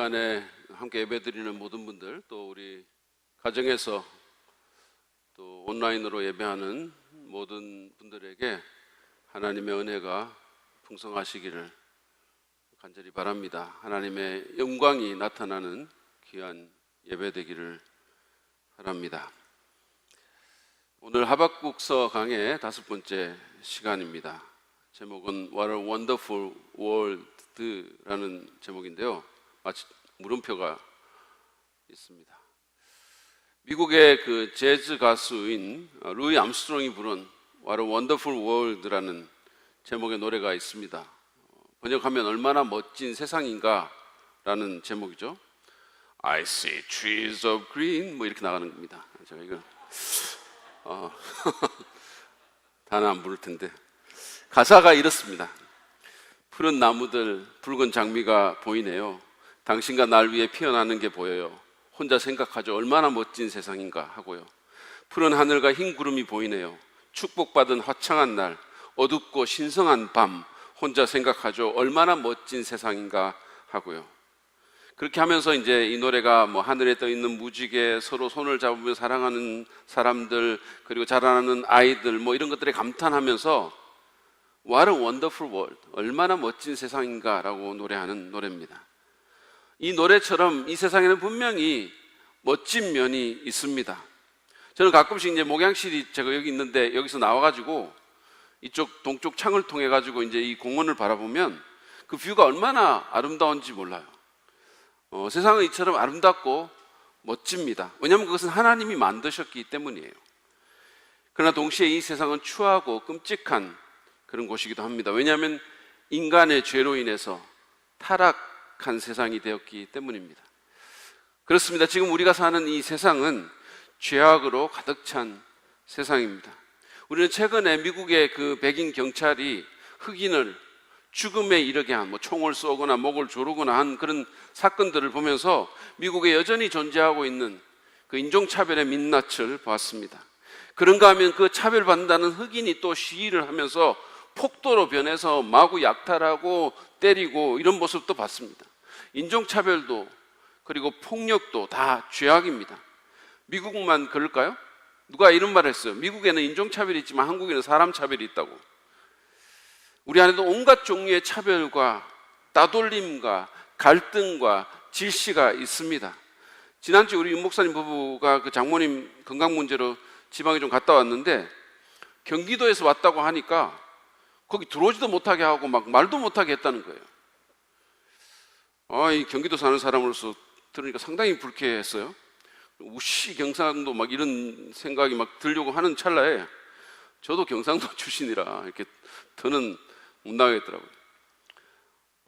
시간에 함께 예배드리는 모든 분들, 또 우리 가정에서 또 온라인으로 예배하는 모든 분들에게 하나님의 은혜가 풍성하시기를 간절히 바랍니다. 하나님의 영광이 나타나는 귀한 예배 되기를 바랍니다. 오늘 하박국서 강의 5번째 시간입니다. 제목은 What a Wonderful World라는 제목인데요, 마치 물음표가 있습니다. 미국의 그 재즈 가수인 루이 암스트롱이 부른 What a Wonderful World라는 제목의 노래가 있습니다. 번역하면 얼마나 멋진 세상인가 라는 제목이죠. I see trees of green 뭐 이렇게 나가는 겁니다. 제가 이거 다는 안 부를 텐데, 가사가 이렇습니다. 푸른 나무들, 붉은 장미가 보이네요. 당신과 날 위해 피어나는 게 보여요. 혼자 생각하죠. 얼마나 멋진 세상인가 하고요. 푸른 하늘과 흰 구름이 보이네요. 축복받은 화창한 날, 어둡고 신성한 밤, 혼자 생각하죠. 얼마나 멋진 세상인가 하고요. 그렇게 하면서 이제 이 노래가 뭐 하늘에 떠 있는 무지개, 서로 손을 잡으며 사랑하는 사람들, 그리고 자라나는 아이들, 뭐 이런 것들에 감탄하면서 What a wonderful world, 얼마나 멋진 세상인가라고 노래하는 노래입니다. 이 노래처럼 이 세상에는 분명히 멋진 면이 있습니다. 저는 가끔씩 이제 목양실이 제가 여기 있는데, 여기서 나와가지고 이쪽 동쪽 창을 통해 가지고 이제 이 공원을 바라보면 그 뷰가 얼마나 아름다운지 몰라요. 세상은 이처럼 아름답고 멋집니다. 왜냐하면 그것은 하나님이 만드셨기 때문이에요. 그러나 동시에 이 세상은 추하고 끔찍한 그런 곳이기도 합니다. 왜냐하면 인간의 죄로 인해서 타락한 세상이 되었기 때문입니다. 그렇습니다. 지금 우리가 사는 이 세상은 죄악으로 가득 찬 세상입니다. 우리는 최근에 미국의 그 백인 경찰이 흑인을 죽음에 이르게 한, 뭐 총을 쏘거나 목을 조르거나 한 그런 사건들을 보면서 미국에 여전히 존재하고 있는 그 인종차별의 민낯을 보았습니다. 그런가 하면 그 차별받는다는 흑인이 또 시위를 하면서 폭도로 변해서 마구 약탈하고 때리고 이런 모습도 봤습니다. 인종차별도 그리고 폭력도 다 죄악입니다. 미국만 그럴까요? 누가 이런 말을 했어요. 미국에는 인종차별이 있지만 한국에는 사람차별이 있다고. 우리 안에도 온갖 종류의 차별과 따돌림과 갈등과 질시가 있습니다. 지난주 우리 윤 목사님 부부가 그 장모님 건강 문제로 지방에 좀 갔다 왔는데, 경기도에서 왔다고 하니까 거기 들어오지도 못하게 하고 막 말도 못하게 했다는 거예요. 이 경기도 사는 사람으로서 들으니까 상당히 불쾌했어요. 우씨 경상도 막 이런 생각이 막 들려고 하는 찰나에 저도 경상도 출신이라 이렇게 더는 못 나가겠더라고요.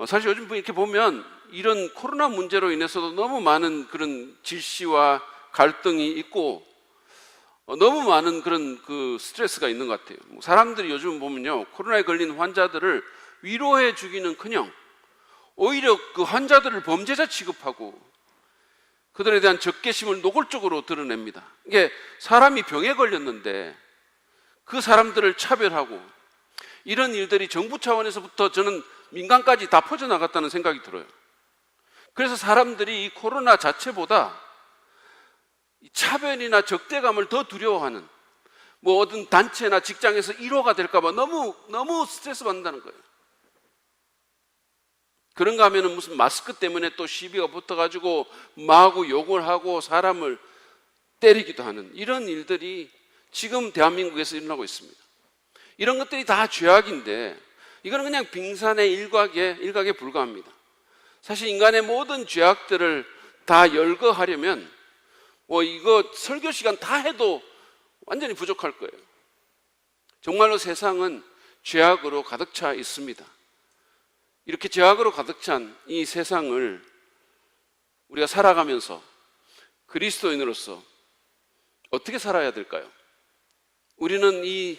사실 요즘 이렇게 보면 이런 코로나 문제로 인해서도 너무 많은 그런 질시와 갈등이 있고 너무 많은 그런 그 스트레스가 있는 것 같아요. 사람들이 요즘 보면요, 코로나에 걸린 환자들을 위로해 주기는커녕 오히려 그 환자들을 범죄자 취급하고 그들에 대한 적개심을 노골적으로 드러냅니다. 이게 사람이 병에 걸렸는데 그 사람들을 차별하고 이런 일들이 정부 차원에서부터 저는 민간까지 다 퍼져나갔다는 생각이 들어요. 그래서 사람들이 이 코로나 자체보다 차별이나 적대감을 더 두려워하는, 뭐 어떤 단체나 직장에서 1호가 될까봐 너무 스트레스 받는다는 거예요. 그런가 하면은 무슨 마스크 때문에 또 시비가 붙어가지고 마구 욕을 하고 사람을 때리기도 하는 이런 일들이 지금 대한민국에서 일어나고 있습니다. 이런 것들이 다 죄악인데 이거는 그냥 빙산의 일각에 불과합니다. 사실 인간의 모든 죄악들을 다 열거하려면 이거 설교 시간 다 해도 완전히 부족할 거예요. 정말로 세상은 죄악으로 가득 차 있습니다. 이렇게 죄악으로 가득 찬 이 세상을 우리가 살아가면서 그리스도인으로서 어떻게 살아야 될까요? 우리는 이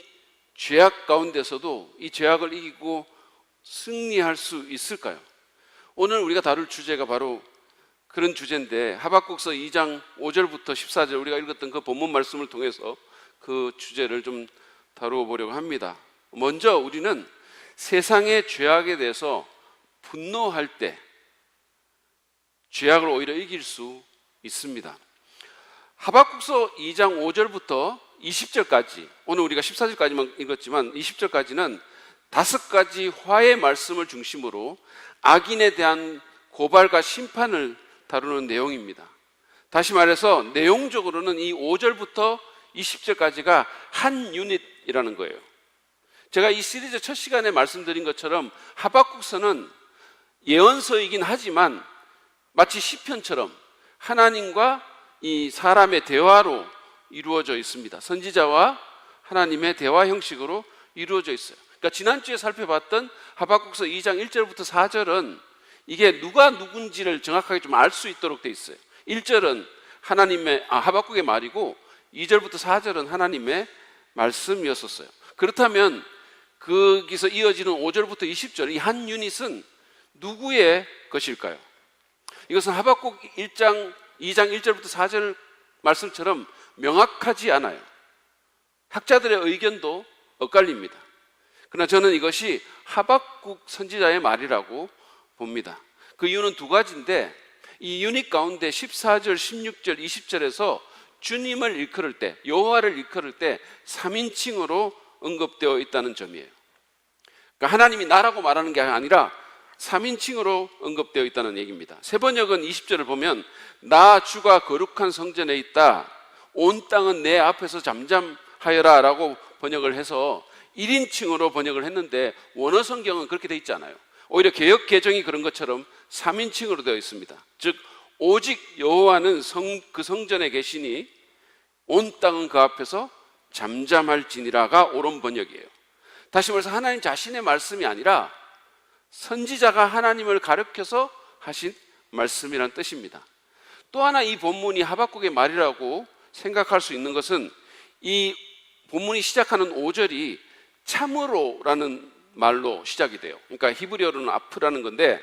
죄악 가운데서도 이 죄악을 이기고 승리할 수 있을까요? 오늘 우리가 다룰 주제가 바로 그런 주제인데, 하박국서 2장 5절부터 14절 우리가 읽었던 그 본문 말씀을 통해서 그 주제를 좀 다루어 보려고 합니다. 먼저 우리는 세상의 죄악에 대해서 분노할 때 죄악을 오히려 이길 수 있습니다. 하박국서 2장 5절부터 20절까지, 오늘 우리가 14절까지만 읽었지만 20절까지는 5가지 화의 말씀을 중심으로 악인에 대한 고발과 심판을 다루는 내용입니다. 다시 말해서 내용적으로는 이 5절부터 20절까지가 한 유닛이라는 거예요. 제가 이 시리즈 첫 시간에 말씀드린 것처럼 하박국서는 예언서이긴 하지만 마치 시편처럼 하나님과 이 사람의 대화로 이루어져 있습니다. 선지자와 하나님의 대화 형식으로 이루어져 있어요. 그러니까 지난주에 살펴봤던 하박국서 2장 1절부터 4절은 이게 누가 누군지를 정확하게 좀 알 수 있도록 돼 있어요. 1절은 하박국의 말이고 2절부터 4절은 하나님의 말씀이었었어요. 그렇다면 거기서 이어지는 5절부터 20절, 이 한 유닛은 누구의 것일까요? 이것은 하박국 2장 1절부터 4절 말씀처럼 명확하지 않아요. 학자들의 의견도 엇갈립니다. 그러나 저는 이것이 하박국 선지자의 말이라고 봅니다. 그 이유는 2가지인데, 이 유닛 가운데 14절, 16절, 20절에서 주님을 일컬을 때, 여호와를 일컬을 때 3인칭으로 언급되어 있다는 점이에요. 그러니까 하나님이 나라고 말하는 게 아니라 3인칭으로 언급되어 있다는 얘기입니다. 세번역은 20절을 보면 나 주가 거룩한 성전에 있다, 온 땅은 내 앞에서 잠잠하여라 라고 번역을 해서 1인칭으로 번역을 했는데, 원어 성경은 그렇게 되어 있지 않아요. 오히려 개역 개정이 그런 것처럼 3인칭으로 되어 있습니다. 즉 오직 여호와는 그 성전에 계시니 온 땅은 그 앞에서 잠잠할지니라가 옳은 번역이에요. 다시 말해서 하나님 자신의 말씀이 아니라 선지자가 하나님을 가르쳐서 하신 말씀이라는 뜻입니다. 또 하나 이 본문이 하박국의 말이라고 생각할 수 있는 것은 이 본문이 시작하는 5절이 참으로라는 말로 시작이 돼요. 그러니까 히브리어로는 아프라는 건데,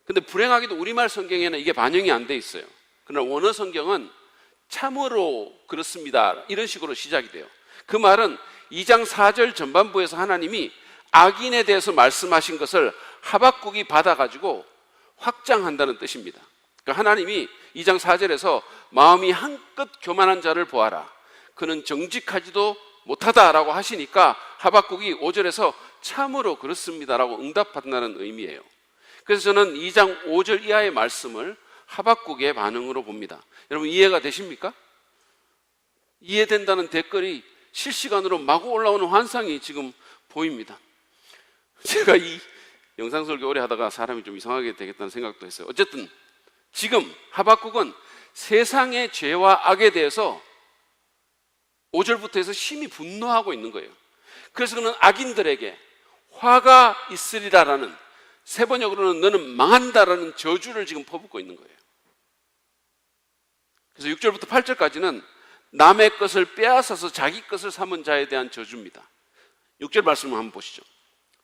근데 불행하게도 우리말 성경에는 이게 반영이 안 돼 있어요. 그러나 원어 성경은 참으로 그렇습니다 이런 식으로 시작이 돼요. 그 말은 2장 4절 전반부에서 하나님이 악인에 대해서 말씀하신 것을 하박국이 받아가지고 확장한다는 뜻입니다. 그러니까 하나님이 2장 4절에서 마음이 한껏 교만한 자를 보아라, 그는 정직하지도 못하다라고 하시니까 하박국이 5절에서 참으로 그렇습니다라고 응답한다는 의미예요. 그래서 저는 2장 5절 이하의 말씀을 하박국의 반응으로 봅니다. 여러분 이해가 되십니까? 이해된다는 댓글이 실시간으로 마구 올라오는 환상이 지금 보입니다. 제가 이 영상 설교 오래 하다가 사람이 좀 이상하게 되겠다는 생각도 했어요. 어쨌든 지금 하박국은 세상의 죄와 악에 대해서 5절부터 해서 심히 분노하고 있는 거예요. 그래서 그는 악인들에게 화가 있으리라라는, 세번역으로는 너는 망한다라는 저주를 지금 퍼붓고 있는 거예요. 그래서 6절부터 8절까지는 남의 것을 빼앗아서 자기 것을 삼은 자에 대한 저주입니다. 6절 말씀을 한번 보시죠.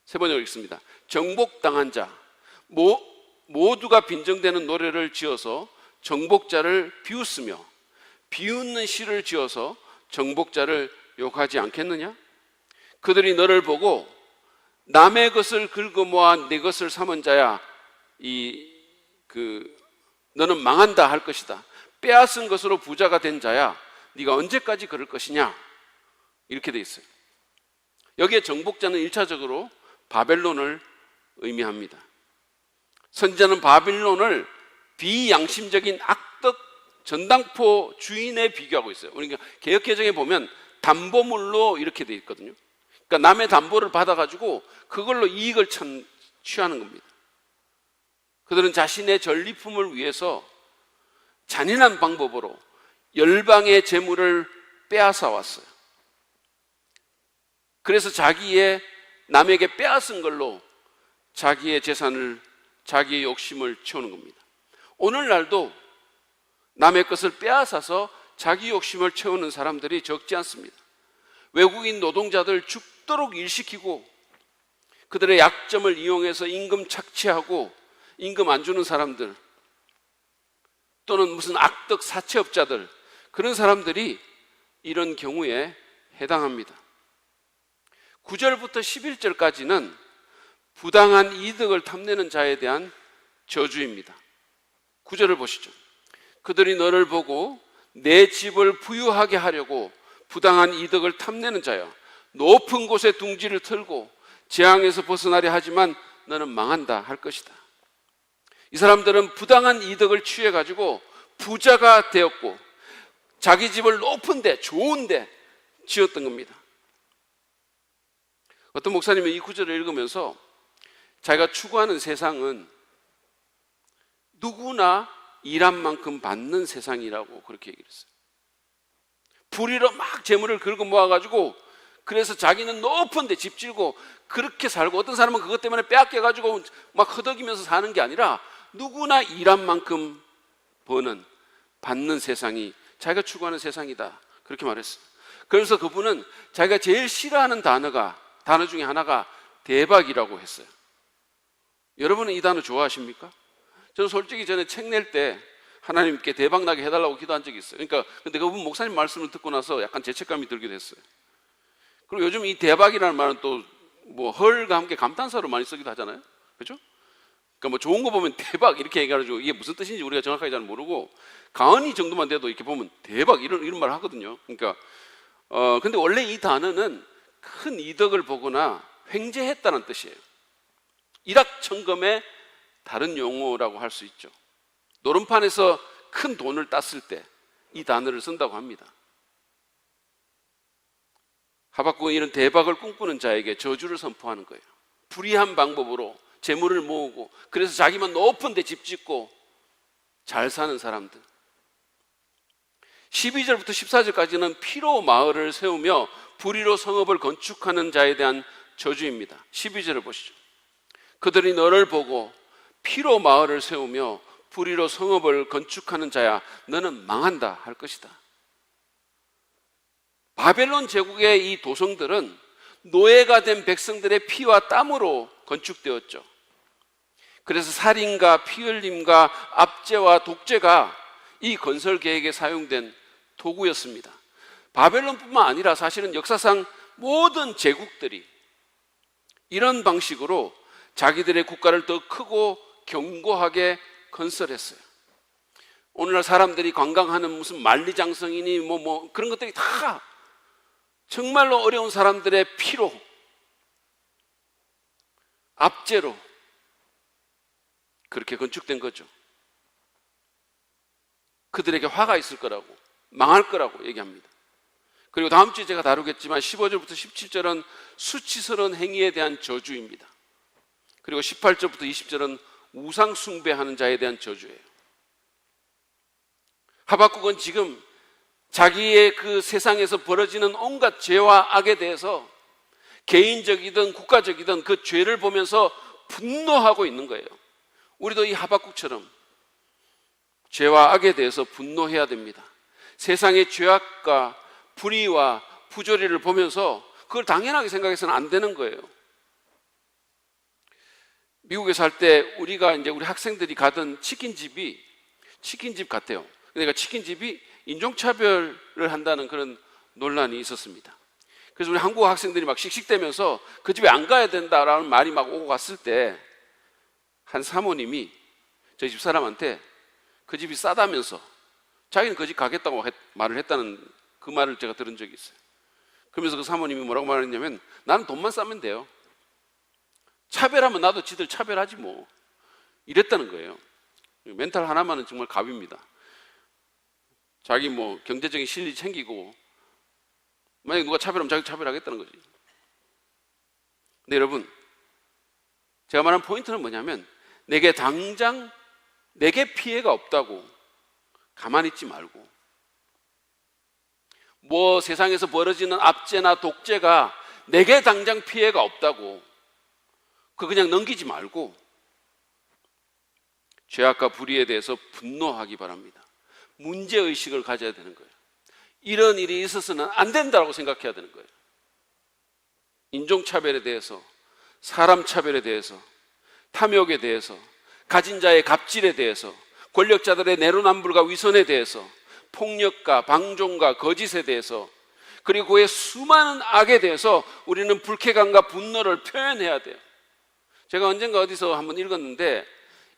세번역 읽습니다. 정복당한 자, 모두가 빈정대는 노래를 지어서 정복자를 비웃으며 비웃는 시를 지어서 정복자를 욕하지 않겠느냐? 그들이 너를 보고 남의 것을 긁어모아 내 것을 삼은 자야, 너는 망한다 할 것이다. 빼앗은 것으로 부자가 된 자야, 네가 언제까지 그럴 것이냐? 이렇게 돼 있어요. 여기에 정복자는 1차적으로 바벨론을 의미합니다. 선지자는 바빌론을 비양심적인 악덕 전당포 주인에 비교하고 있어요. 그러니까 개역개정에 보면 담보물로 이렇게 돼 있거든요. 그러니까 남의 담보를 받아가지고 그걸로 이익을 취하는 겁니다. 그들은 자신의 전리품을 위해서 잔인한 방법으로 열방의 재물을 빼앗아 왔어요. 그래서 남에게 빼앗은 걸로 자기의 재산을, 자기의 욕심을 채우는 겁니다. 오늘날도 남의 것을 빼앗아서 자기 욕심을 채우는 사람들이 적지 않습니다. 외국인 노동자들 죽도록 일시키고 그들의 약점을 이용해서 임금 착취하고 임금 안 주는 사람들, 또는 무슨 악덕 사채업자들, 그런 사람들이 이런 경우에 해당합니다. 9절부터 11절까지는 부당한 이득을 탐내는 자에 대한 저주입니다. 9절을 보시죠. 그들이 너를 보고 내 집을 부유하게 하려고 부당한 이득을 탐내는 자여, 높은 곳에 둥지를 틀고 재앙에서 벗어나려 하지만 너는 망한다 할 것이다. 이 사람들은 부당한 이득을 취해가지고 부자가 되었고 자기 집을 높은 데, 좋은 데 지었던 겁니다. 어떤 목사님은 이 구절을 읽으면서 자기가 추구하는 세상은 누구나 일한 만큼 받는 세상이라고 그렇게 얘기를 했어요. 불의로 막 재물을 긁어 모아가지고 그래서 자기는 높은 데 집 지고 그렇게 살고, 어떤 사람은 그것 때문에 빼앗겨가지고 막 허덕이면서 사는 게 아니라 누구나 일한 만큼 버는, 받는 세상이 자기가 추구하는 세상이다 그렇게 말했어요. 그래서 그분은 자기가 제일 싫어하는 단어 중에 하나가 대박이라고 했어요. 여러분은 이 단어 좋아하십니까? 저는 솔직히 전에 책 낼 때 하나님께 대박 나게 해달라고 기도한 적이 있어요. 그러니까 근데 그분 목사님 말씀을 듣고 나서 약간 죄책감이 들기도 했어요. 그리고 요즘 이 대박이라는 말은 또 뭐 헐과 함께 감탄사로 많이 쓰기도 하잖아요. 그렇죠? 그러니까 뭐 좋은 거 보면 대박 이렇게 얘기해가지고 이게 무슨 뜻인지 우리가 정확하게 잘 모르고 가언이 정도만 돼도 이렇게 보면 대박 이런 말을 하거든요. 그러니까 근데 원래 이 단어는 큰 이득을 보거나 횡재했다는 뜻이에요. 일확천금의 다른 용어라고 할 수 있죠. 노름판에서 큰 돈을 땄을 때 이 단어를 쓴다고 합니다. 하박국은 이런 대박을 꿈꾸는 자에게 저주를 선포하는 거예요. 불의한 방법으로 재물을 모으고 그래서 자기만 높은 데 집 짓고 잘 사는 사람들. 12절부터 14절까지는 피로 마을을 세우며 불의로 성읍을 건축하는 자에 대한 저주입니다. 12절을 보시죠. 그들이 너를 보고 피로 마을을 세우며 불의로 성읍을 건축하는 자야, 너는 망한다 할 것이다. 바벨론 제국의 이 도성들은 노예가 된 백성들의 피와 땀으로 건축되었죠. 그래서 살인과 피 흘림과 압제와 독재가 이 건설 계획에 사용된 도구였습니다. 바벨론뿐만 아니라 사실은 역사상 모든 제국들이 이런 방식으로 자기들의 국가를 더 크고 견고하게 건설했어요. 오늘날 사람들이 관광하는 무슨 만리장성이니 뭐 그런 것들이 다 정말로 어려운 사람들의 피로, 압제로 그렇게 건축된 거죠. 그들에게 화가 있을 거라고, 망할 거라고 얘기합니다. 그리고 다음 주에 제가 다루겠지만 15절부터 17절은 수치스러운 행위에 대한 저주입니다. 그리고 18절부터 20절은 우상 숭배하는 자에 대한 저주예요. 하박국은 지금 자기의 그 세상에서 벌어지는 온갖 죄와 악에 대해서 개인적이든 국가적이든 그 죄를 보면서 분노하고 있는 거예요. 우리도 이 하박국처럼 죄와 악에 대해서 분노해야 됩니다. 세상의 죄악과 불의와 부조리를 보면서 그걸 당연하게 생각해서는 안 되는 거예요. 미국에 살 때 우리가 이제 우리 학생들이 가던 치킨집 같아요. 그러니까 치킨집이 인종차별을 한다는 그런 논란이 있었습니다. 그래서 우리 한국 학생들이 막 씩씩대면서 그 집에 안 가야 된다라는 말이 막 오고 갔을 때 한 사모님이 저희 집 사람한테 그 집이 싸다면서 자기는 그 집 가겠다고 말을 했다는 그 말을 제가 들은 적이 있어요. 그러면서 그 사모님이 뭐라고 말했냐면 나는 돈만 싸면 돼요. 차별하면 나도 지들 차별하지 뭐. 이랬다는 거예요. 멘탈 하나만은 정말 갑입니다. 자기 뭐 경제적인 실리 챙기고 만약에 누가 차별하면 자기 차별하겠다는 거지. 근데 여러분, 제가 말한 포인트는 뭐냐면 내게 피해가 없다고 가만히 있지 말고, 뭐 세상에서 벌어지는 압제나 독재가 내게 당장 피해가 없다고 그냥 넘기지 말고 죄악과 불의에 대해서 분노하기 바랍니다. 문제의식을 가져야 되는 거예요. 이런 일이 있어서는 안 된다고 생각해야 되는 거예요. 인종차별에 대해서, 사람차별에 대해서, 탐욕에 대해서, 가진 자의 갑질에 대해서, 권력자들의 내로남불과 위선에 대해서, 폭력과 방종과 거짓에 대해서, 그리고 그의 수많은 악에 대해서 우리는 불쾌감과 분노를 표현해야 돼요. 제가 언젠가 어디서 한번 읽었는데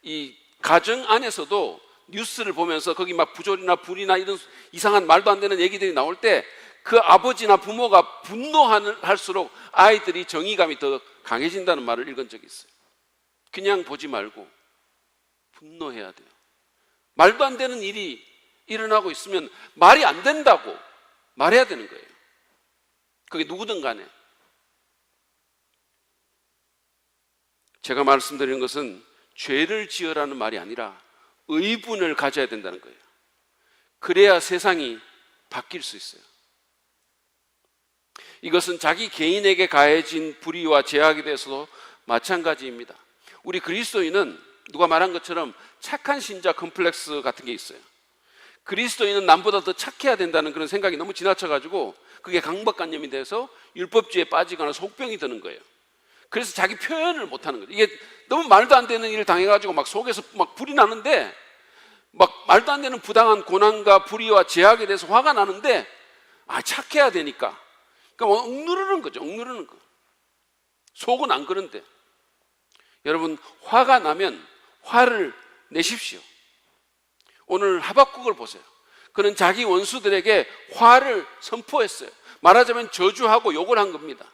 이 가정 안에서도 뉴스를 보면서 거기 막 부조리나 불이나 이런 이상한 말도 안 되는 얘기들이 나올 때 그 아버지나 부모가 분노할수록 아이들이 정의감이 더 강해진다는 말을 읽은 적이 있어요. 그냥 보지 말고 분노해야 돼요. 말도 안 되는 일이 일어나고 있으면 말이 안 된다고 말해야 되는 거예요. 그게 누구든 간에. 제가 말씀드리는 것은 죄를 지으라는 말이 아니라 의분을 가져야 된다는 거예요. 그래야 세상이 바뀔 수 있어요. 이것은 자기 개인에게 가해진 불의와 제약에 대해서도 마찬가지입니다. 우리 그리스도인은 누가 말한 것처럼 착한 신자 컴플렉스 같은 게 있어요. 그리스도인은 남보다 더 착해야 된다는 그런 생각이 너무 지나쳐가지고 그게 강박관념이 돼서 율법주의에 빠지거나 속병이 드는 거예요. 그래서 자기 표현을 못하는 거죠. 이게 너무 말도 안 되는 일을 당해가지고 막 속에서 막 불이 나는데, 막 말도 안 되는 부당한 고난과 불의와 제약에 대해서 화가 나는데, 착해야 되니까. 그러니까 억누르는 거죠. 억누르는 거. 속은 안 그런데. 여러분, 화가 나면 화를 내십시오. 오늘 하박국을 보세요. 그는 자기 원수들에게 화를 선포했어요. 말하자면 저주하고 욕을 한 겁니다.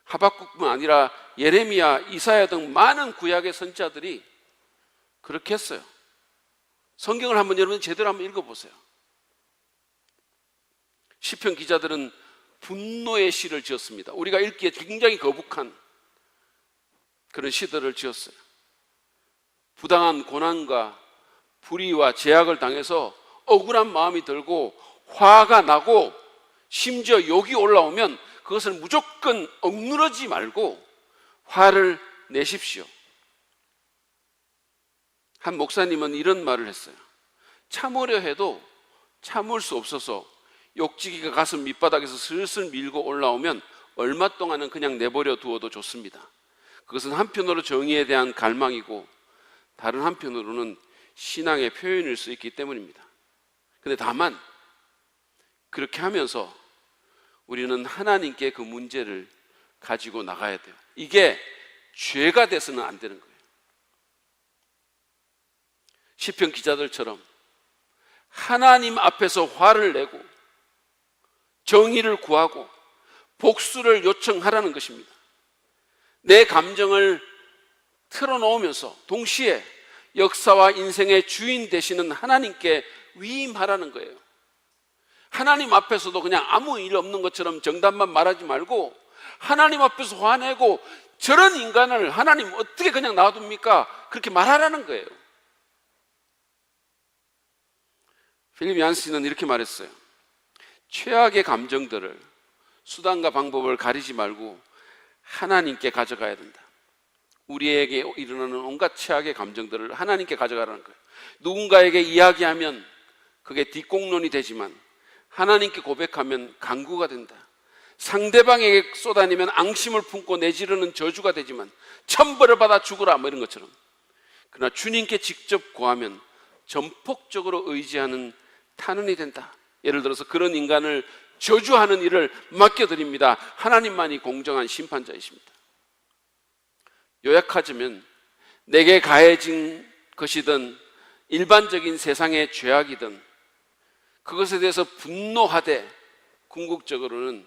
하박국뿐 아니라 예레미야, 이사야 등 많은 구약의 선지자들이 그렇게 했어요. 성경을 한번 여러분 제대로 한번 읽어보세요. 시편 기자들은 분노의 시를 지었습니다. 우리가 읽기에 굉장히 거북한 그런 시들을 지었어요. 부당한 고난과 불의와 제약을 당해서 억울한 마음이 들고 화가 나고 심지어 욕이 올라오면 그것을 무조건 억누르지 말고 화를 내십시오. 한 목사님은 이런 말을 했어요. 참으려 해도 참을 수 없어서 욕지기가 가슴 밑바닥에서 슬슬 밀고 올라오면 얼마 동안은 그냥 내버려 두어도 좋습니다. 그것은 한편으로 정의에 대한 갈망이고 다른 한편으로는 신앙의 표현일 수 있기 때문입니다. 그런데 다만 그렇게 하면서 우리는 하나님께 그 문제를 가지고 나가야 돼요. 이게 죄가 돼서는 안 되는 거예요. 시편 기자들처럼 하나님 앞에서 화를 내고 정의를 구하고 복수를 요청하라는 것입니다. 내 감정을 틀어놓으면서 동시에 역사와 인생의 주인 되시는 하나님께 위임하라는 거예요. 하나님 앞에서도 그냥 아무 일 없는 것처럼 정답만 말하지 말고 하나님 앞에서 화내고 저런 인간을 하나님 어떻게 그냥 놔둡니까? 그렇게 말하라는 거예요. 필립 얀스는 이렇게 말했어요. 최악의 감정들을 수단과 방법을 가리지 말고 하나님께 가져가야 된다. 우리에게 일어나는 온갖 최악의 감정들을 하나님께 가져가라는 거예요. 누군가에게 이야기하면 그게 뒷공론이 되지만 하나님께 고백하면 간구가 된다. 상대방에게 쏟아내면 앙심을 품고 내지르는 저주가 되지만 천벌을 받아 죽으라 뭐 이런 것처럼. 그러나 주님께 직접 구하면 전폭적으로 의지하는 탄원이 된다. 예를 들어서 그런 인간을 저주하는 일을 맡겨드립니다. 하나님만이 공정한 심판자이십니다. 요약하자면 내게 가해진 것이든 일반적인 세상의 죄악이든 그것에 대해서 분노하되 궁극적으로는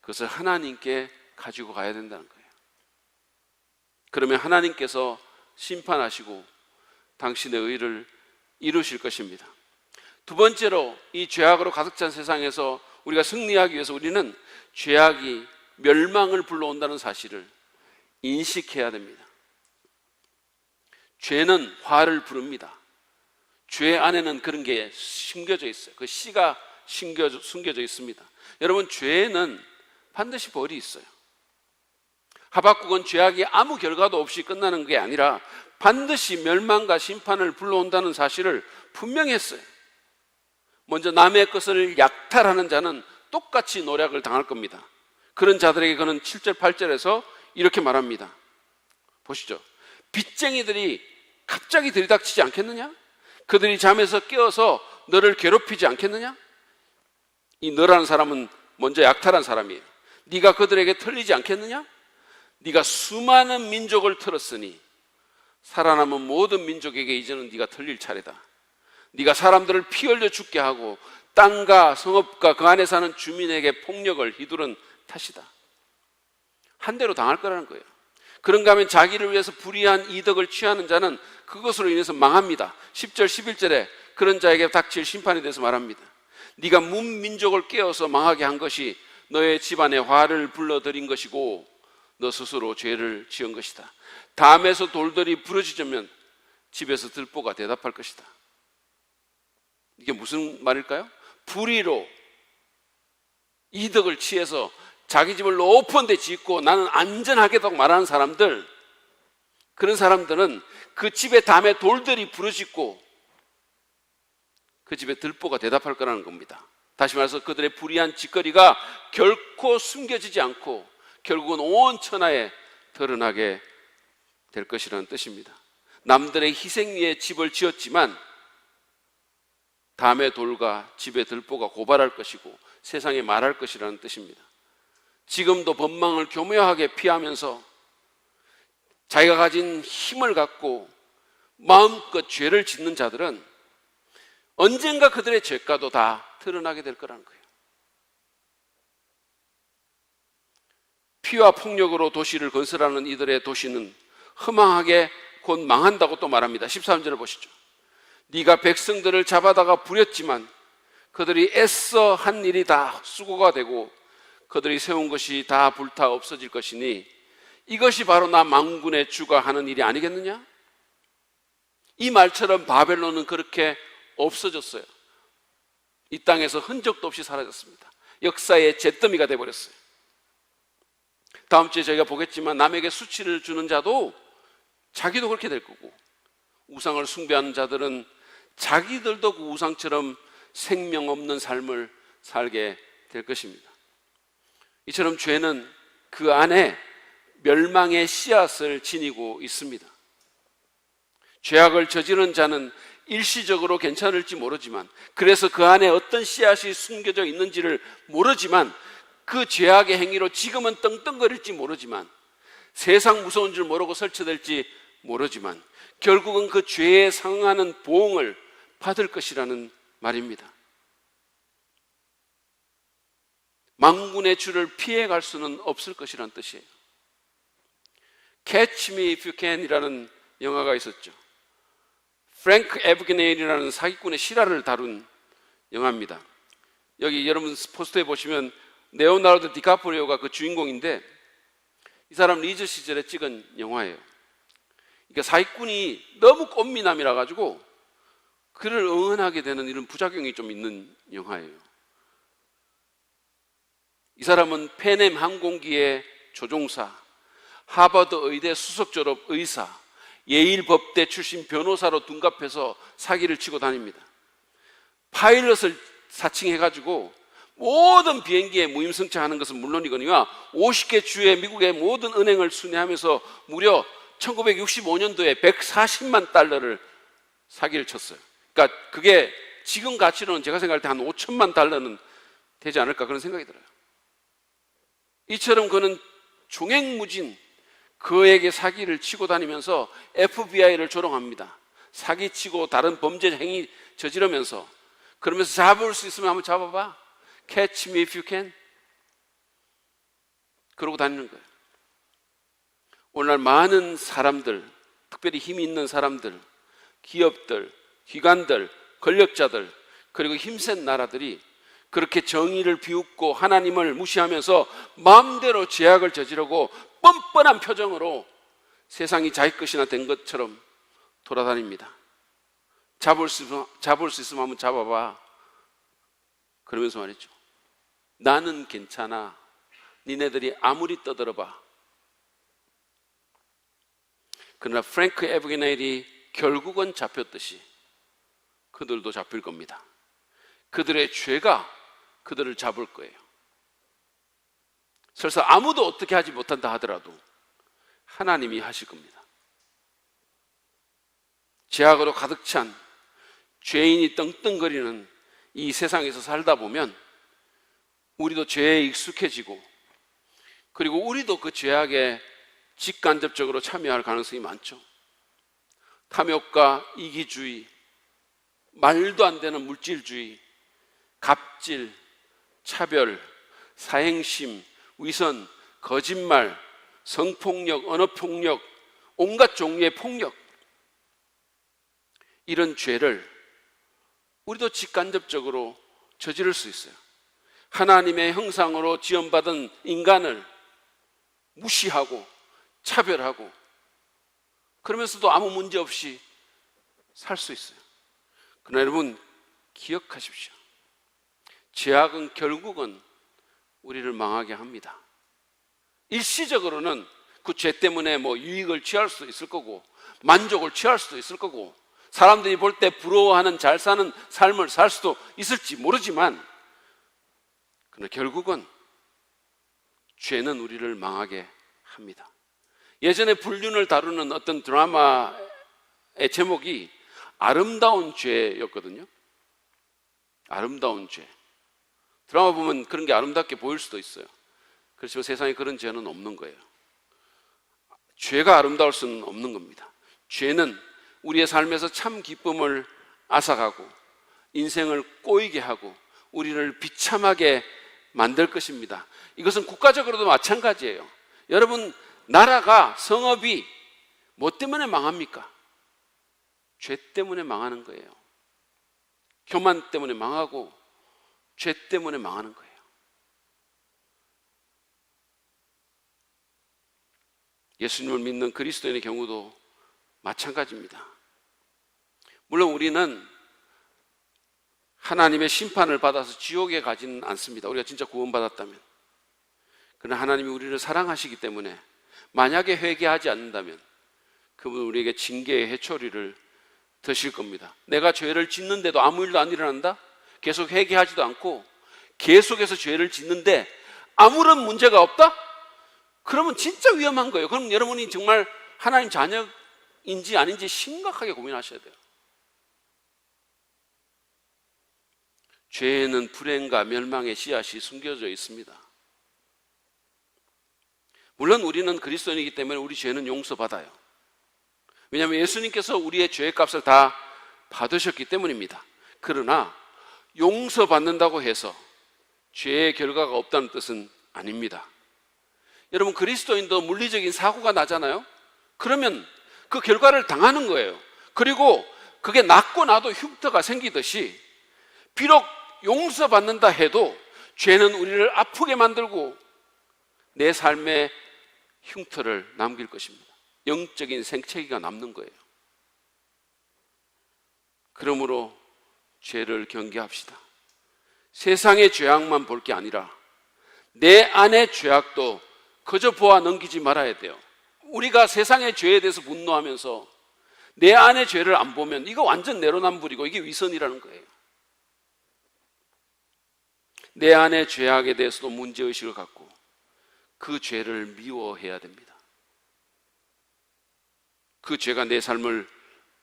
그것을 하나님께 가지고 가야 된다는 거예요. 그러면 하나님께서 심판하시고 당신의 의를 이루실 것입니다. 두 번째로 이 죄악으로 가득 찬 세상에서 우리가 승리하기 위해서 우리는 죄악이 멸망을 불러온다는 사실을 인식해야 됩니다. 죄는 화를 부릅니다. 죄 안에는 그런 게 심겨져 있어요. 그 씨가 숨겨져 있습니다. 여러분, 죄는 반드시 벌이 있어요. 하박국은 죄악이 아무 결과도 없이 끝나는 게 아니라 반드시 멸망과 심판을 불러온다는 사실을 분명히 했어요. 먼저 남의 것을 약탈하는 자는 똑같이 노략을 당할 겁니다. 그런 자들에게 그는 7절 8절에서 이렇게 말합니다. 보시죠. 빚쟁이들이 갑자기 들이닥치지 않겠느냐? 그들이 잠에서 깨어서 너를 괴롭히지 않겠느냐? 이 너라는 사람은 먼저 약탈한 사람이에요. 네가 그들에게 털리지 않겠느냐? 네가 수많은 민족을 틀었으니 살아남은 모든 민족에게 이제는 네가 털릴 차례다. 네가 사람들을 피 흘려 죽게 하고 땅과 성읍과 그 안에 사는 주민에게 폭력을 휘두른 탓이다. 한 대로 당할 거라는 거예요. 그런가 하면 자기를 위해서 불의한 이득을 취하는 자는 그것으로 인해서 망합니다. 10절 11절에 그런 자에게 닥칠 심판에 대해서 말합니다. 네가 문민족을 깨어서 망하게 한 것이 너의 집안에 화를 불러들인 것이고 너 스스로 죄를 지은 것이다. 담에서 돌들이 부러지면 집에서 들보가 대답할 것이다. 이게 무슨 말일까요? 불의로 이득을 취해서 자기 집을 높은 데 짓고 나는 안전하겠다고 말하는 사람들, 그런 사람들은 그 집의 담에 돌들이 부러지고 그 집에 들보가 대답할 거라는 겁니다. 다시 말해서 그들의 불의한 짓거리가 결코 숨겨지지 않고 결국은 온 천하에 드러나게 될 것이라는 뜻입니다. 남들의 희생 위에 집을 지었지만 담의 돌과 집의 들보가 고발할 것이고 세상에 말할 것이라는 뜻입니다. 지금도 법망을 교묘하게 피하면서 자기가 가진 힘을 갖고 마음껏 죄를 짓는 자들은 언젠가 그들의 죄가도 다 드러나게 될 거라는 거예요. 피와 폭력으로 도시를 건설하는 이들의 도시는 허망하게 곧 망한다고 또 말합니다. 13절을 보시죠. 네가 백성들을 잡아다가 부렸지만 그들이 애써 한 일이 다 수고가 되고 그들이 세운 것이 다 불타 없어질 것이니 이것이 바로 나 만군의 주가 하는 일이 아니겠느냐? 이 말처럼 바벨론은 그렇게 없어졌어요. 이 땅에서 흔적도 없이 사라졌습니다. 역사의 잿더미가 되어버렸어요. 다음 주에 저희가 보겠지만 남에게 수치를 주는 자도 자기도 그렇게 될 거고, 우상을 숭배하는 자들은 자기들도 그 우상처럼 생명 없는 삶을 살게 될 것입니다. 이처럼 죄는 그 안에 멸망의 씨앗을 지니고 있습니다. 죄악을 저지른 자는 일시적으로 괜찮을지 모르지만, 그래서 그 안에 어떤 씨앗이 숨겨져 있는지를 모르지만, 그 죄악의 행위로 지금은 떵떵거릴지 모르지만, 세상 무서운 줄 모르고 설치될지 모르지만 결국은 그 죄에 상응하는 보응을 받을 것이라는 말입니다. 만군의 주를 피해갈 수는 없을 것이라는 뜻이에요. Catch Me If You Can 이라는 영화가 있었죠. 프랭크 에브게네일이라는 사기꾼의 실화를 다룬 영화입니다. 여기 여러분 포스터에 보시면 레오나르도 디카프리오가 그 주인공인데, 이 사람 리즈 시절에 찍은 영화예요. 그러니까 사기꾼이 너무 꽃미남이라 가지고 그를 응원하게 되는 이런 부작용이 좀 있는 영화예요. 이 사람은 페넴 항공기의 조종사, 하버드 의대 수석 졸업 의사, 예일 법대 출신 변호사로 둔갑해서 사기를 치고 다닙니다. 파일럿을 사칭해가지고 모든 비행기에 무임승차하는 것은 물론이거니와 50개 주의 미국의 모든 은행을 순회하면서 무려 1965년도에 140만 달러를 사기를 쳤어요. 그러니까 그게 지금 가치로는 제가 생각할 때 한 5천만 달러는 되지 않을까 그런 생각이 들어요. 이처럼 그는 종횡무진 그에게 사기를 치고 다니면서 FBI를 조롱합니다. 사기치고 다른 범죄 행위 저지르면서, 그러면서 잡을 수 있으면 한번 잡아봐. Catch me if you can. 그러고 다니는 거예요. 오늘날 많은 사람들, 특별히 힘이 있는 사람들, 기업들, 기관들, 권력자들, 그리고 힘센 나라들이 그렇게 정의를 비웃고 하나님을 무시하면서 마음대로 죄악을 저지르고 뻔뻔한 표정으로 세상이 자기 것이나 된 것처럼 돌아다닙니다. 잡을 수 있으면 한번 잡아봐. 그러면서 말이죠. 나는 괜찮아. 니네들이 아무리 떠들어봐. 그러나 프랭크 에브게네일이 결국은 잡혔듯이 그들도 잡힐 겁니다. 그들의 죄가 그들을 잡을 거예요. 설사 아무도 어떻게 하지 못한다 하더라도 하나님이 하실 겁니다. 죄악으로 가득 찬 죄인이 떵떵거리는 이 세상에서 살다 보면 우리도 죄에 익숙해지고, 그리고 우리도 그 죄악에 직간접적으로 참여할 가능성이 많죠. 탐욕과 이기주의, 말도 안 되는 물질주의, 갑질, 차별, 사행심, 위선, 거짓말, 성폭력, 언어폭력, 온갖 종류의 폭력, 이런 죄를 우리도 직간접적으로 저지를 수 있어요. 하나님의 형상으로 지음받은 인간을 무시하고 차별하고 그러면서도 아무 문제 없이 살 수 있어요. 그러나 여러분 기억하십시오. 죄악은 결국은 우리를 망하게 합니다. 일시적으로는 그 죄 때문에 유익을 취할 수도 있을 거고 만족을 취할 수도 있을 거고 사람들이 볼 때 부러워하는 잘 사는 삶을 살 수도 있을지 모르지만 그러나 결국은 죄는 우리를 망하게 합니다. 예전에 불륜을 다루는 어떤 드라마의 제목이 아름다운 죄였거든요. 아름다운 죄. 드라마 보면 그런 게 아름답게 보일 수도 있어요. 그렇지만 세상에 그런 죄는 없는 거예요. 죄가 아름다울 수는 없는 겁니다. 죄는 우리의 삶에서 참 기쁨을 앗아가고 인생을 꼬이게 하고 우리를 비참하게 만들 것입니다. 이것은 국가적으로도 마찬가지예요. 여러분, 나라가, 성업이 뭐 때문에 망합니까? 죄 때문에 망하는 거예요. 교만 때문에 망하고 죄 때문에 망하는 거예요. 예수님을 믿는 그리스도인의 경우도 마찬가지입니다. 물론 우리는 하나님의 심판을 받아서 지옥에 가지는 않습니다. 우리가 진짜 구원받았다면. 그러나 하나님이 우리를 사랑하시기 때문에 만약에 회개하지 않는다면 그분은 우리에게 징계의 회초리를 드실 겁니다. 내가 죄를 짓는데도 아무 일도 안 일어난다? 계속 회개하지도 않고 계속해서 죄를 짓는데 아무런 문제가 없다? 그러면 진짜 위험한 거예요. 그럼 여러분이 정말 하나님 자녀인지 아닌지 심각하게 고민하셔야 돼요. 죄에는 불행과 멸망의 씨앗이 숨겨져 있습니다. 물론 우리는 그리스도인이기 때문에 우리 죄는 용서받아요. 왜냐하면 예수님께서 우리의 죄의 값을 다 받으셨기 때문입니다. 그러나 용서받는다고 해서 죄의 결과가 없다는 뜻은 아닙니다. 여러분, 그리스도인도 물리적인 사고가 나잖아요. 그러면 그 결과를 당하는 거예요. 그리고 그게 낫고 나도 흉터가 생기듯이 비록 용서받는다 해도 죄는 우리를 아프게 만들고 내 삶에 흉터를 남길 것입니다. 영적인 생채기가 남는 거예요. 그러므로 죄를 경계합시다. 세상의 죄악만 볼 게 아니라 내 안의 죄악도 그저 보아 넘기지 말아야 돼요. 우리가 세상의 죄에 대해서 분노하면서 내 안의 죄를 안 보면 이거 완전 내로남불이고 이게 위선이라는 거예요. 내 안의 죄악에 대해서도 문제의식을 갖고 그 죄를 미워해야 됩니다. 그 죄가 내 삶을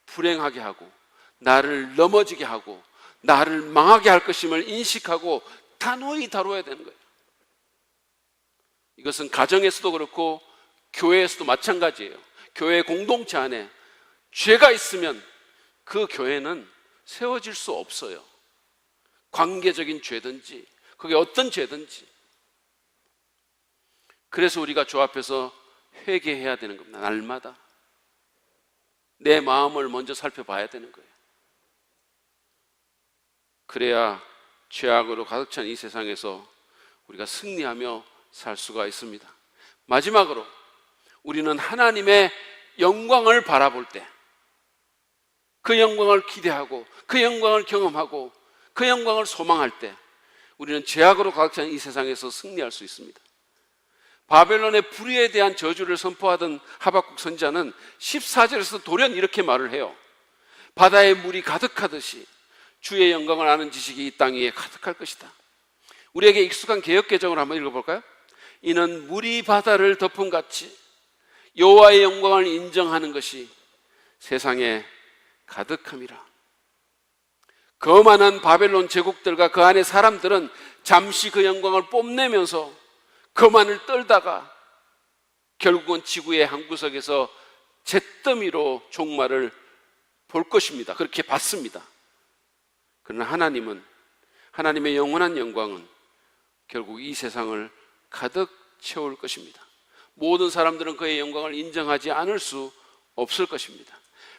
불행하게 하고 나를 넘어지게 하고 나를 망하게 할 것임을 인식하고 단호히 다뤄야 되는 거예요. 이것은 가정에서도 그렇고 교회에서도 마찬가지예요. 교회 공동체 안에 죄가 있으면 그 교회는 세워질 수 없어요. 관계적인 죄든지 그게 어떤 죄든지. 그래서 우리가 주 앞에서 회개해야 되는 겁니다. 날마다 내 마음을 먼저 살펴봐야 되는 거예요. 그래야 죄악으로 가득 찬 이 세상에서 우리가 승리하며 살 수가 있습니다. 마지막으로 우리는 하나님의 영광을 바라볼 때 그 영광을 기대하고 그 영광을 경험하고 그 영광을 소망할 때 우리는 죄악으로 가득 찬 이 세상에서 승리할 수 있습니다. 바벨론의 불의에 대한 저주를 선포하던 하박국 선지자는 14절에서 돌연 이렇게 말을 해요. 바다에 물이 가득하듯이 주의 영광을 아는 지식이 이 땅 위에 가득할 것이다. 우리에게 익숙한 개역개정을 한번 읽어볼까요? 이는 물이 바다를 덮음같이 여호와의 영광을 인정하는 것이 세상에 가득함이라. 거만한 바벨론 제국들과 그 안의 사람들은 잠시 그 영광을 뽐내면서 거만을 떨다가 결국은 지구의 한 구석에서 잿더미로 종말을 볼 것입니다. 그렇게 봤습니다. 그러나 하나님은, 하나님의 영원한 영광은 결국 이 세상을 가득 채울 것입니다. 모든 사람들은 그의 영광을 인정하지 않을 수 없을 것입니다.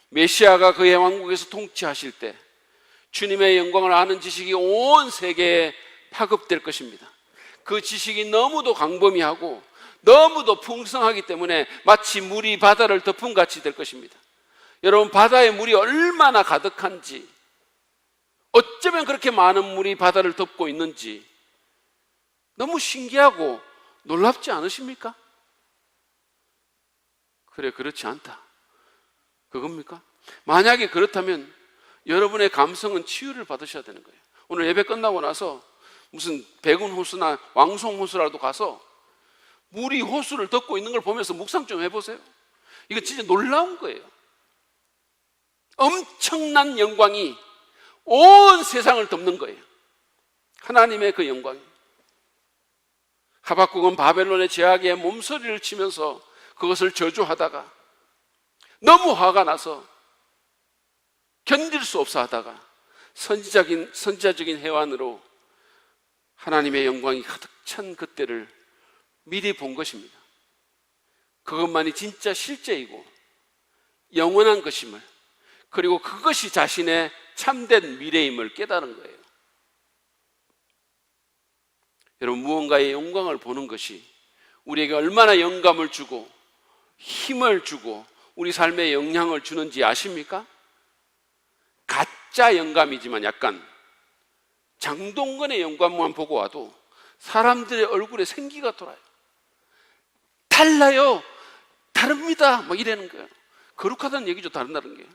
메시아가 그의 왕국에서 통치하실 때 주님의 영광을 아는 지식이 온 세계에 파급될 것입니다. 그 지식이 너무도 광범위하고 너무도 풍성하기 때문에 마치 물이 바다를 덮은 같이 될 것입니다. 여러분, 바다에 물이 얼마나 가득한지, 어쩌면 그렇게 많은 물이 바다를 덮고 있는지 너무 신기하고 놀랍지 않으십니까? 그래, 그렇지 않다, 그겁니까? 만약에 그렇다면 여러분의 감성은 치유를 받으셔야 되는 거예요. 오늘 예배 끝나고 나서 무슨 백운호수나 왕송호수라도 가서 물이 호수를 덮고 있는 걸 보면서 묵상 좀 해보세요. 이거 진짜 놀라운 거예요. 엄청난 영광이 온 세상을 덮는 거예요. 하나님의 그 영광이. 하박국은 바벨론의 제약에 몸서리를 치면서 그것을 저주하다가 너무 화가 나서 견딜 수 없어 하다가 선지자적인 해안으로 하나님의 영광이 가득 찬 그때를 미리 본 것입니다. 그것만이 진짜 실제이고 영원한 것임을, 그리고 그것이 자신의 참된 미래임을 깨달은 거예요. 여러분, 무언가의 영광을 보는 것이 우리에게 얼마나 영감을 주고 힘을 주고 우리 삶에 영향을 주는지 아십니까? 가짜 영감이지만 약간 장동건의 영감만 보고 와도 사람들의 얼굴에 생기가 돌아요. 달라요, 다릅니다, 막 이러는 거예요. 거룩하다는 얘기죠, 다른다는 게.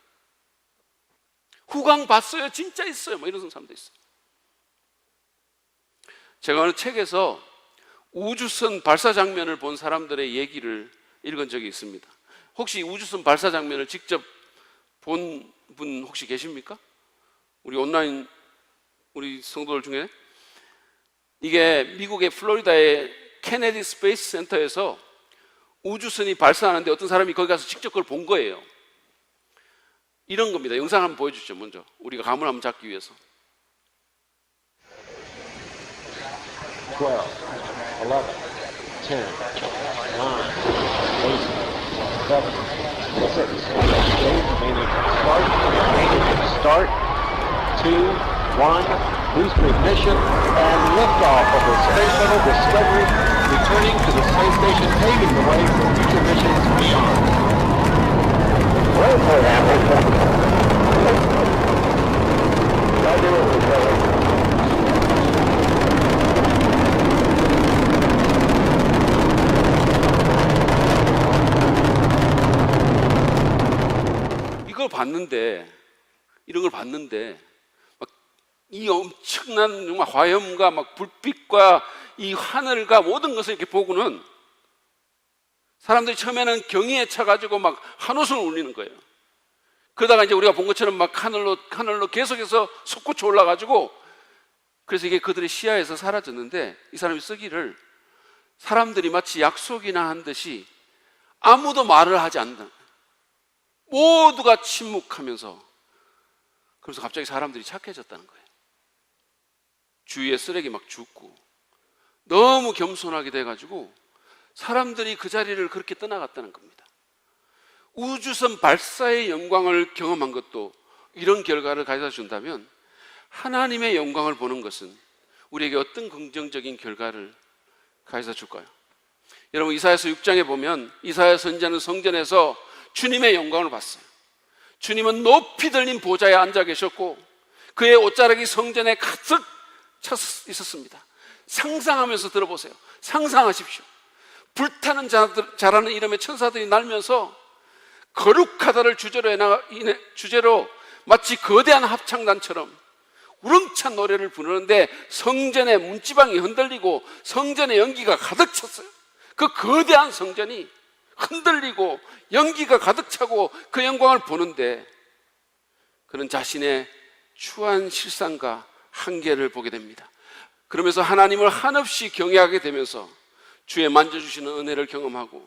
후광 봤어요, 진짜 있어요, 뭐 이런 사람도 있어요. 제가 어느 책에서 우주선 발사 장면을 본 사람들의 얘기를 읽은 적이 있습니다. 혹시 우주선 발사 장면을 직접 본 분 혹시 계십니까? 우리 온라인 우리 성도들 중에. 이게 미국의 플로리다의 케네디 스페이스 센터에서 우주선이 발사하는데 어떤 사람이 거기 가서 직접 그걸 본 거예요. 이런 겁니다. 영상 한번 보여주시죠. 먼저 우리가 감을 한번 잡기 위해서. 12, 11, 10, 9, 8, 7, 6, start, 2, 1, booster ignition, and liftoff of the Space Shuttle Discovery, returning to the space station, paving the way for future missions beyond. Well, for 이걸 봤는데, 이런 걸 봤는데 막 이 엄청난 정말 화염과 막 불빛과 이 하늘과 모든 것을 이렇게 보고는 사람들이 처음에는 경의에 차가지고 막 한옷을 울리는 거예요. 그러다가 이제 우리가 본 것처럼 막 하늘로 계속해서 솟구쳐 올라가지고, 그래서 이게 그들의 시야에서 사라졌는데, 이 사람이 쓰기를 사람들이 마치 약속이나 한 듯이 아무도 말을 하지 않는다. 모두가 침묵하면서, 그래서 갑자기 사람들이 착해졌다는 거예요. 주위에 쓰레기 막 줍고 너무 겸손하게 돼가지고 사람들이 그 자리를 그렇게 떠나갔다는 겁니다. 우주선 발사의 영광을 경험한 것도 이런 결과를 가져다 준다면 하나님의 영광을 보는 것은 우리에게 어떤 긍정적인 결과를 가져다 줄까요? 여러분, 이사야서 6장에 보면 이사야 선지자는 성전에서 주님의 영광을 봤어요. 주님은 높이 들린 보좌에 앉아 계셨고 그의 옷자락이 성전에 가득 차 있었습니다. 상상하면서 들어보세요. 상상하십시오. 불타는 자라는 이름의 천사들이 날면서 거룩하다를 주제로 마치 거대한 합창단처럼 우렁찬 노래를 부르는데 성전의 문지방이 흔들리고 성전의 연기가 가득 찼어요. 그 거대한 성전이 흔들리고 연기가 가득 차고 그 영광을 보는데 그는 자신의 추한 실상과 한계를 보게 됩니다. 그러면서 하나님을 한없이 경외하게 되면서 주의 만져주시는 은혜를 경험하고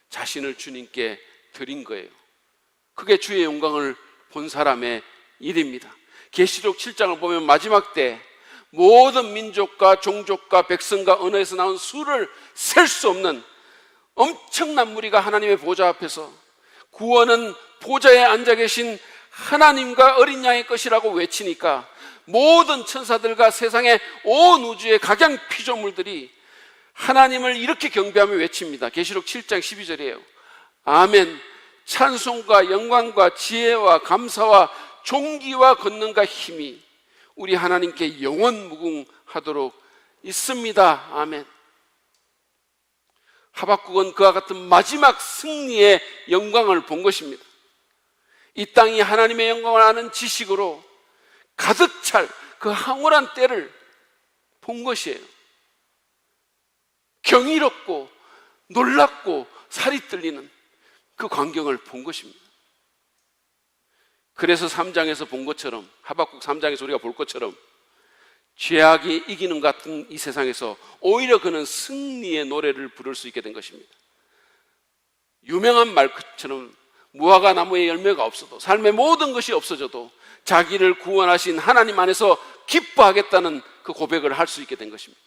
자신을 주님께 드린 거예요. 그게 주의 영광을 본 사람의 일입니다. 계시록 7장을 보면 마지막 때 모든 민족과 종족과 백성과 언어에서 나온 수를 셀 수 없는 엄청난 무리가 하나님의 보좌 앞에서 구원은 보좌에 앉아 계신 하나님과 어린 양의 것이라고 외치니까 모든 천사들과 세상의 온 우주의 각양 피조물들이 하나님을 이렇게 경배하며 외칩니다. 계시록 7장 12절이에요. 아멘. 찬송과 영광과 지혜와 감사와 존귀와 권능과 힘이 우리 하나님께 영원 무궁하도록 있습니다. 아멘. 하박국은 그와 같은 마지막 승리의 영광을 본 것입니다. 이 땅이 하나님의 영광을 아는 지식으로 가득 찰 그 황홀한 때를 본 것이에요. 경이롭고 놀랍고 살이 떨리는 그 광경을 본 것입니다. 그래서 3장에서 본 것처럼, 하박국 3장에서 우리가 볼 것처럼 죄악이 이기는 것 같은 이 세상에서 오히려 그는 승리의 노래를 부를 수 있게 된 것입니다. 유명한 말처럼 무화과 나무에 열매가 없어도, 삶의 모든 것이 없어져도 자기를 구원하신 하나님 안에서 기뻐하겠다는 그 고백을 할 수 있게 된 것입니다.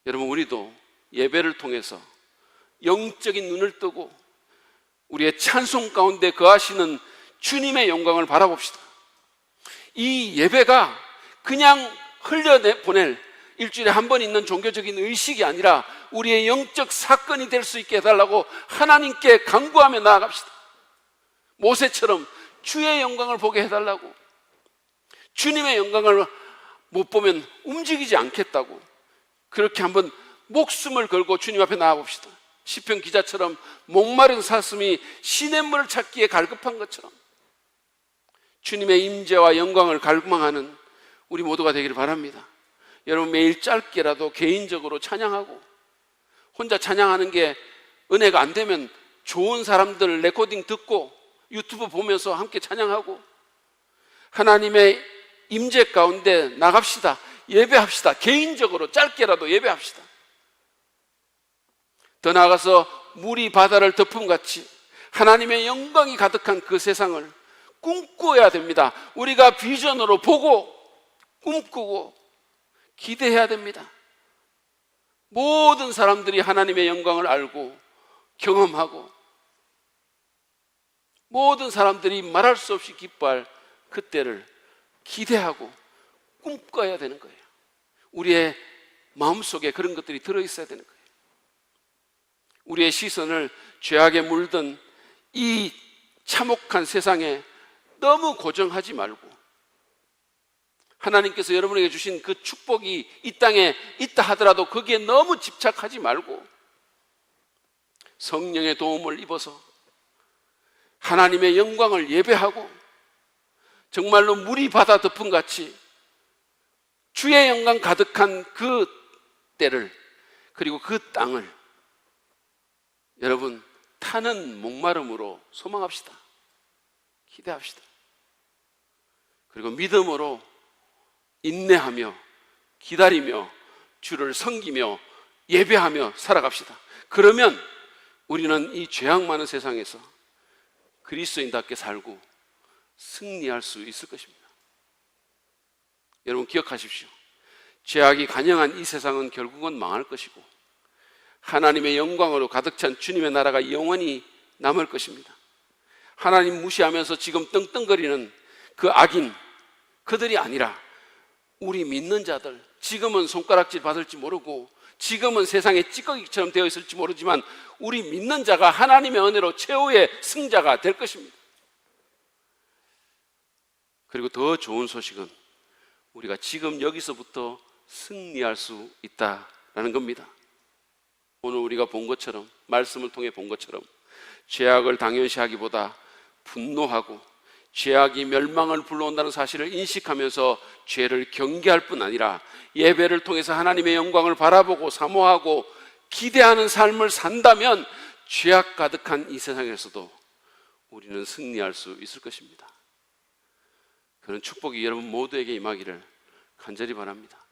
여러분, 우리도 예배를 통해서 영적인 눈을 뜨고 우리의 찬송 가운데 거하시는 주님의 영광을 바라봅시다. 이 예배가 그냥 흘려보낼 일주일에 한 번 있는 종교적인 의식이 아니라 우리의 영적 사건이 될 수 있게 해달라고 하나님께 간구하며 나아갑시다. 모세처럼 주의 영광을 보게 해달라고, 주님의 영광을 못 보면 움직이지 않겠다고, 그렇게 한번 목숨을 걸고 주님 앞에 나아봅시다. 시편 기자처럼 목마른 사슴이 시냇물을 찾기에 갈급한 것처럼 주님의 임재와 영광을 갈망하는 우리 모두가 되기를 바랍니다. 여러분, 매일 짧게라도 개인적으로 찬양하고, 혼자 찬양하는 게 은혜가 안 되면 좋은 사람들 레코딩 듣고 유튜브 보면서 함께 찬양하고 하나님의 임재 가운데 나갑시다. 예배합시다. 개인적으로 짧게라도 예배합시다. 더 나아가서 물이 바다를 덮음같이 하나님의 영광이 가득한 그 세상을 꿈꿔야 됩니다. 우리가 비전으로 보고 꿈꾸고 기대해야 됩니다. 모든 사람들이 하나님의 영광을 알고 경험하고 모든 사람들이 말할 수 없이 기뻐할 그때를 기대하고 꿈꿔야 되는 거예요. 우리의 마음속에 그런 것들이 들어있어야 되는 거예요. 우리의 시선을 죄악에 물든 이 참혹한 세상에 너무 고정하지 말고 하나님께서 여러분에게 주신 그 축복이 이 땅에 있다 하더라도 거기에 너무 집착하지 말고 성령의 도움을 입어서 하나님의 영광을 예배하고 정말로 물이 바다 덮음같이 주의 영광 가득한 그 때를, 그리고 그 땅을 여러분 타는 목마름으로 소망합시다. 기대합시다. 그리고 믿음으로 인내하며 기다리며 주를 섬기며 예배하며 살아갑시다. 그러면 우리는 이 죄악 많은 세상에서 그리스도인답게 살고 승리할 수 있을 것입니다. 여러분 기억하십시오. 죄악이 간영한 이 세상은 결국은 망할 것이고 하나님의 영광으로 가득 찬 주님의 나라가 영원히 남을 것입니다. 하나님 무시하면서 지금 떵떵거리는 그 악인, 그들이 아니라 우리 믿는 자들, 지금은 손가락질 받을지 모르고 지금은 세상의 찌꺼기처럼 되어 있을지 모르지만 우리 믿는 자가 하나님의 은혜로 최후의 승자가 될 것입니다. 그리고 더 좋은 소식은 우리가 지금 여기서부터 승리할 수 있다라는 겁니다. 오늘 우리가 본 것처럼, 말씀을 통해 본 것처럼 죄악을 당연시하기보다 분노하고 죄악이 멸망을 불러온다는 사실을 인식하면서 죄를 경계할 뿐 아니라 예배를 통해서 하나님의 영광을 바라보고 사모하고 기대하는 삶을 산다면 죄악 가득한 이 세상에서도 우리는 승리할 수 있을 것입니다. 그런 축복이 여러분 모두에게 임하기를 간절히 바랍니다.